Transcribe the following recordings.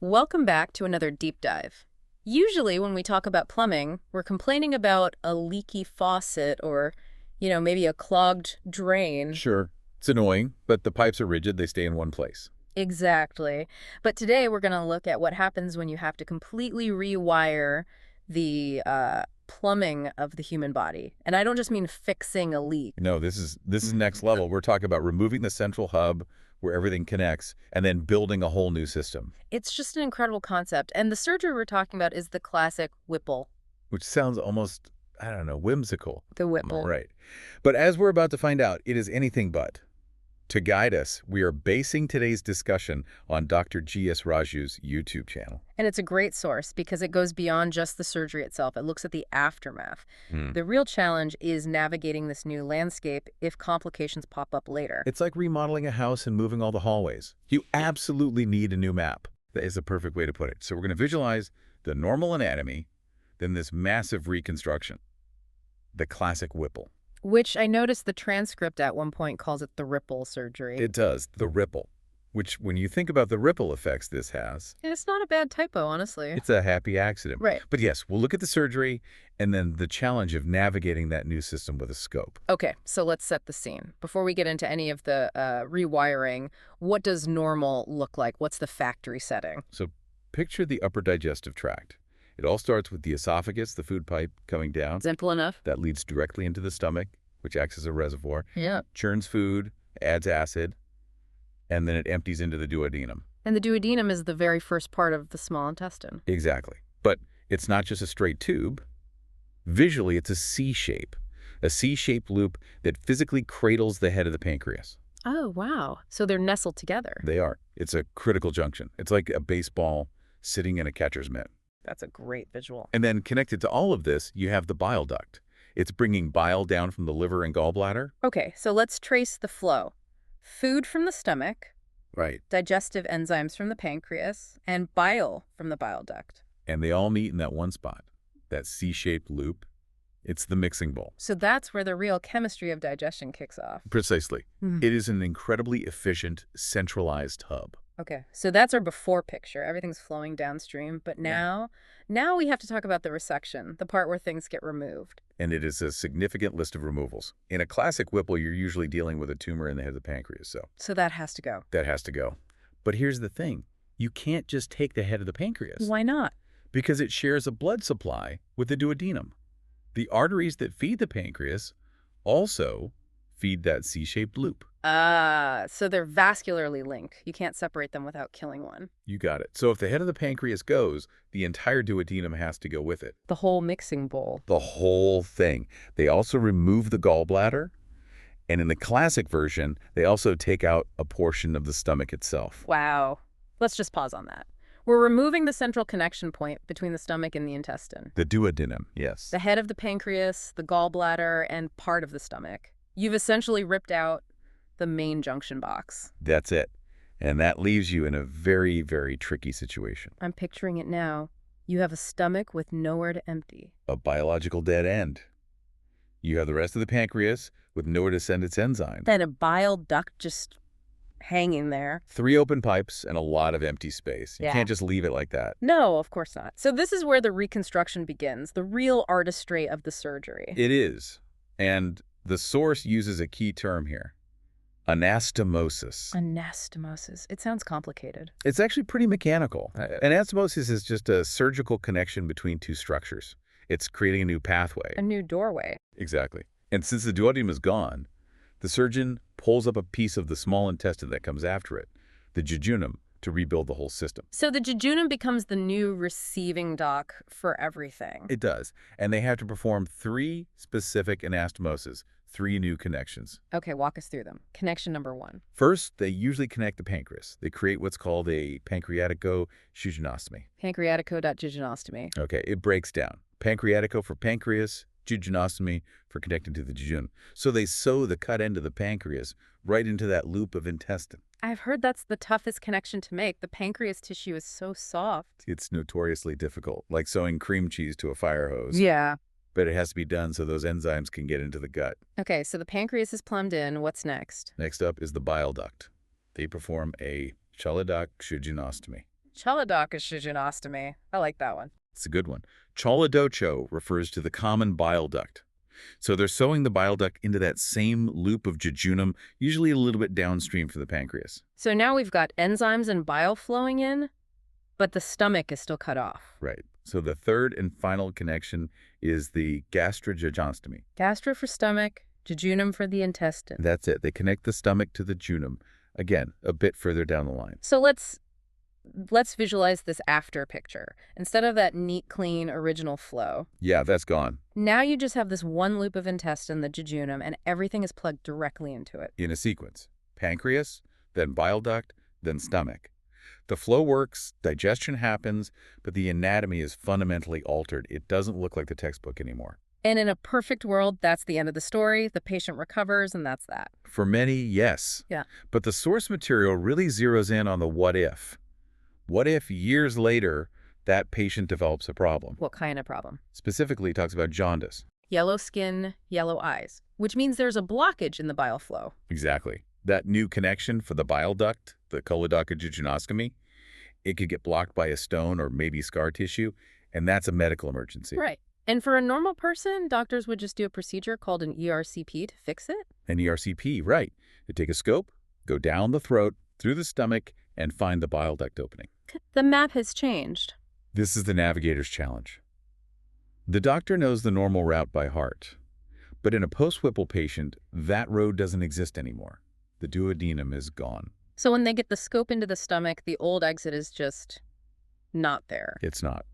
Welcome back to another deep dive. Usually when we talk about plumbing, we're complaining about a leaky faucet or, maybe a clogged drain. Sure, it's annoying, but the pipes are rigid. They stay in one place. Exactly. But today we're going to look at what happens when you have to completely rewire the plumbing of the human body. And I don't just mean fixing a leak. No, this is next level. We're talking about removing the central hub where everything connects and then building a whole new system, It's just an incredible concept. And the surgery we're talking about is the classic Whipple, which sounds almost, I don't know, whimsical. the Am I Whipple. right? But as we're about to find out, it is anything but. To guide us, we are basing today's discussion on Dr. G.S. Raju's YouTube channel. And it's a great source because it goes beyond just the surgery itself. It looks at the aftermath. Hmm. The real challenge is navigating this new landscape if complications pop up later. It's like remodeling a house and moving all the hallways. You absolutely need a new map. That is a perfect way to put it. So we're going to visualize the normal anatomy, then this massive reconstruction, the classic Whipple. Which I noticed the transcript at one point calls it the Ripple surgery. It does, the ripple, which when you think about the ripple effects this has, And it's not a bad typo, honestly. it's a happy accident. Right. But yes, we'll look at the surgery and then the challenge of navigating that new system with a scope. Okay, so let's set the scene. Before we get into any of the rewiring, what does normal look like? What's the factory setting? So picture the upper digestive tract. It all starts with the esophagus, the food pipe coming down. Simple enough? That leads directly into the stomach, which acts as a reservoir, Yeah. churns food, adds acid, and then it empties into the duodenum. And the duodenum is the very first part of the small intestine. Exactly. But it's not just a straight tube. Visually, it's a C-shaped loop that physically cradles the head of the pancreas. Oh, wow. So they're nestled together. They are. It's a critical junction. It's like a baseball sitting in a catcher's mitt. That's a great visual. And then connected to all of this, you have the bile duct. It's bringing bile down from the liver and gallbladder. Okay, so let's trace the flow. Food from the stomach, Right. digestive enzymes from the pancreas, and bile from the bile duct. And they all meet in that one spot, that C-shaped loop. It's the mixing bowl. So that's where the real chemistry of digestion kicks off. Precisely. Mhm. It is an incredibly efficient, centralized hub. Okay, so that's our before picture. Everything's flowing downstream. But now we have to talk about the resection, the part where things get removed. And it is a significant list of removals. In a classic Whipple, you're usually dealing with a tumor in the head of the pancreas, so So that has to go. that has to go. But here's the thing. You can't just take the head of the pancreas Why not? because it shares a blood supply with the duodenum. The arteries that feed the pancreas also feed that C-shaped loop. So they're vascularly linked. You can't separate them without killing one. You got it. So if the head of the pancreas goes, the entire duodenum has to go with it. The whole mixing bowl. The whole thing. They also remove the gallbladder. And in the classic version, they also take out a portion of the stomach itself. Wow. Let's just pause on that. We're removing the central connection point between the stomach and the intestine. The duodenum, yes. The head of the pancreas, the gallbladder, and part of the stomach. You've essentially ripped out the main junction box. That's it. And that leaves you in a very, very tricky situation. I'm picturing it now. You have a stomach with nowhere to empty. A biological dead end. You have the rest of the pancreas with nowhere to send its enzymes. Then a bile duct just hanging there. 3 open pipes and a lot of empty space. You Yeah. can't just leave it like that. No, of course not. So this is where the reconstruction begins, the real artistry of the surgery. It is. And the source uses a key term here. Anastomosis. Anastomosis. It sounds complicated. It's actually pretty mechanical. Anastomosis is just a surgical connection between two structures. It's creating a new pathway. A new doorway. Exactly. And since the duodenum is gone, the surgeon pulls up a piece of the small intestine that comes after it, the jejunum, to rebuild the whole system. So the jejunum becomes the new receiving dock for everything. It does. And they have to perform 3 specific anastomoses, 3 new connections. Okay, walk us through them. Connection number 1. First, they usually connect the pancreas. They create what's called a pancreatico-jejunostomy. Pancreatico.jejunostomy. Okay, it breaks down. Pancreatico for pancreas, jejunostomy for connecting to the jejunum. So they sew the cut end of the pancreas right into that loop of intestine. I've heard that's the toughest connection to make. The pancreas tissue is so soft. It's notoriously difficult, like sewing cream cheese to a fire hose. Yeah. But it has to be done so those enzymes can get into the gut. Okay, so the pancreas is plumbed in. What's next? Next up is the bile duct. They perform a Chalidoc jejunostomy. Chalodococyginostomy. I like that one. It's a good one. Chaladocho refers to the common bile duct. So they're sewing the bile duct into that same loop of jejunum, usually a little bit downstream from the pancreas. So now we've got enzymes and bile flowing in, but the stomach is still cut off. Right. So the third and final connection is the gastrojejunostomy. Gastro for stomach, jejunum for the intestine. That's it. They connect the stomach to the jejunum. Again, a bit further down the line. So let's visualize this after picture. Instead of that neat, clean, original flow, Yeah, that's gone. now you just have this one loop of intestine, the jejunum, and everything is plugged directly into it. In a sequence. Pancreas, then bile duct, then stomach. The flow works, digestion happens, but the anatomy is fundamentally altered. It doesn't look like the textbook anymore. And in a perfect world, that's the end of the story. The patient recovers, and that's that. For many, yes. Yeah. But the source material really zeroes in on the what if. What if years later that patient develops a problem? What kind of problem? Specifically, it talks about jaundice. Yellow skin, yellow eyes, which means there's a blockage in the bile flow. Exactly. That new connection for the bile duct, the choledochojejunectomy, it could get blocked by a stone or maybe scar tissue, and that's a medical emergency. Right. And for a normal person, doctors would just do a procedure called an ERCP to fix it? An ERCP, right. They take a scope, go down the throat, through the stomach, and find the bile duct opening. The map has changed. This is the navigator's challenge. The doctor knows the normal route by heart, but in a post-Whipple patient, that road doesn't exist anymore. The duodenum is gone. So when they get the scope into the stomach, the old exit is just not there. It's not.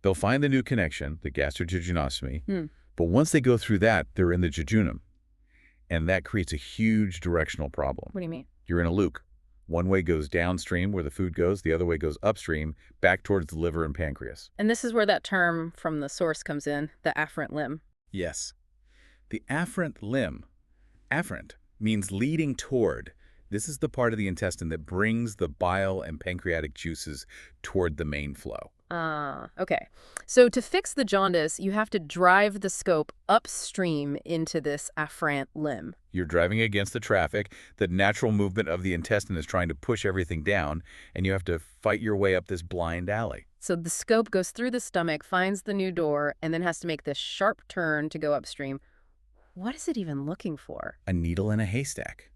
They'll find the new connection, the gastrojejunostomy, but once they go through that, they're in the jejunum, and that creates a huge directional problem. What do you mean? You're in a loop. One way goes downstream where the food goes, the other way goes upstream, back towards the liver and pancreas. And this is where that term from the source comes in, the afferent limb. Yes. The afferent limb. Afferent means leading toward. This is the part of the intestine that brings the bile and pancreatic juices toward the main flow. Okay. So to fix the jaundice, you have to drive the scope upstream into this afferent limb. You're driving against the traffic. The natural movement of the intestine is trying to push everything down, and you have to fight your way up this blind alley. So the scope goes through the stomach, finds the new door, and then has to make this sharp turn to go upstream. What is it even looking for? A needle in a haystack.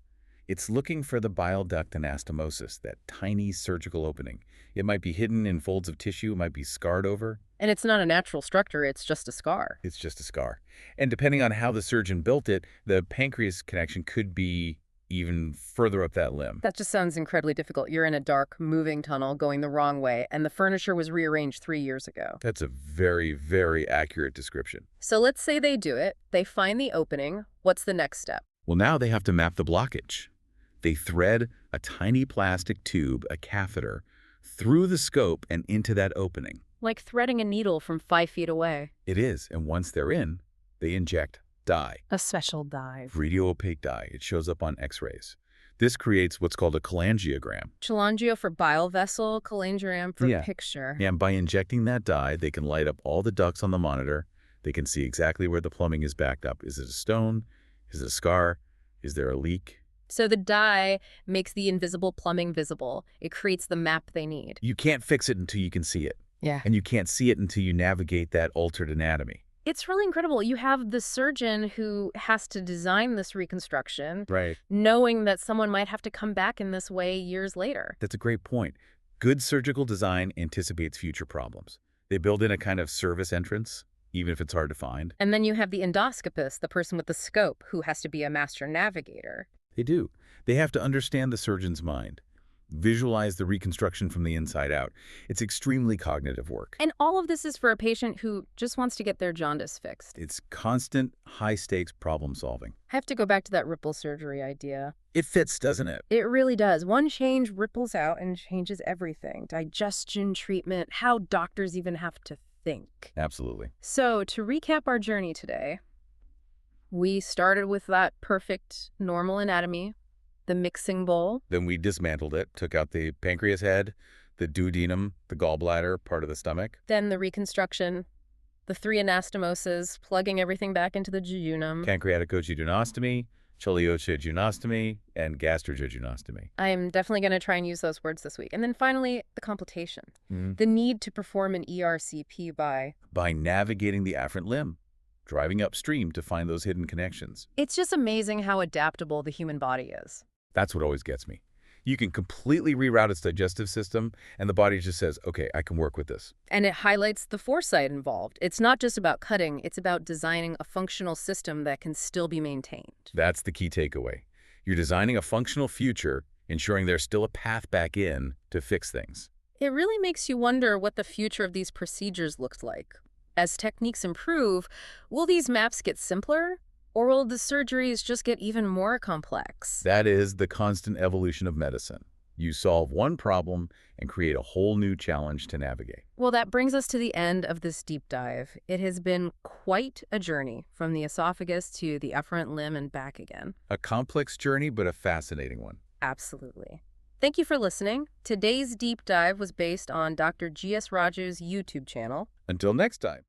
It's looking for the bile duct anastomosis, that tiny surgical opening. It might be hidden in folds of tissue, it might be scarred over. And it's not a natural structure, it's just a scar. It's just a scar. And depending on how the surgeon built it, the pancreas connection could be even further up that limb. That just sounds incredibly difficult. You're in a dark, moving tunnel going the wrong way, and the furniture was rearranged 3 years ago. That's a very, very accurate description. So let's say they do it. They find the opening. What's the next step? Well, now they have to map the blockage. They thread a tiny plastic tube, a catheter, through the scope and into that opening. Like threading a needle from 5 feet away. It is, and once they're in, they inject dye. A special dye. Radiopaque dye. It shows up on x-rays. This creates what's called a cholangiogram. Cholangio for bile vessel, cholangiogram for picture. And by injecting that dye, they can light up all the ducts on the monitor. They can see exactly where the plumbing is backed up. Is it a stone? Is it a scar? Is there a leak? So the dye makes the invisible plumbing visible. It creates the map they need. You can't fix it until you can see it. Yeah. And you can't see it until you navigate that altered anatomy. It's really incredible. You have the surgeon who has to design this reconstruction, Right. knowing that someone might have to come back in this way years later. That's a great point. Good surgical design anticipates future problems. They build in a kind of service entrance, even if it's hard to find. And then you have the endoscopist, the person with the scope, who has to be a master navigator. They do. They have to understand the surgeon's mind, visualize the reconstruction from the inside out. It's extremely cognitive work. And all of this is for a patient who just wants to get their jaundice fixed. It's constant, high-stakes problem solving. I have to go back to that Whipple surgery idea. It fits, doesn't it? It really does. One change ripples out and changes everything. Digestion, treatment, how doctors even have to think. Absolutely. So, to recap our journey today, we started with that perfect normal anatomy, the mixing bowl. Then we dismantled it, took out the pancreas head, the duodenum, the gallbladder, part of the stomach. Then the reconstruction, the 3 anastomoses, plugging everything back into the jejunum. Pancreaticojejunostomy, Choleojejunostomy and gastrojejunostomy. I'm definitely going to try and use those words this week. And then finally, the complication. Mhm. The need to perform an ERCP By navigating the afferent limb, driving upstream to find those hidden connections. It's just amazing how adaptable the human body is. That's what always gets me. You can completely reroute its digestive system, and the body just says, okay, I can work with this. And it highlights the foresight involved. It's not just about cutting, it's about designing a functional system that can still be maintained. That's the key takeaway. You're designing a functional future, ensuring there's still a path back in to fix things. It really makes you wonder what the future of these procedures looks like. As techniques improve, will these maps get simpler? Or will the surgeries just get even more complex? That is the constant evolution of medicine. You solve one problem and create a whole new challenge to navigate. Well, that brings us to the end of this deep dive. It has been quite a journey from the esophagus to the efferent limb and back again. A complex journey, but a fascinating one. Absolutely. Thank you for listening. Today's deep dive was based on Dr. G.S. Raju's YouTube channel. Until next time.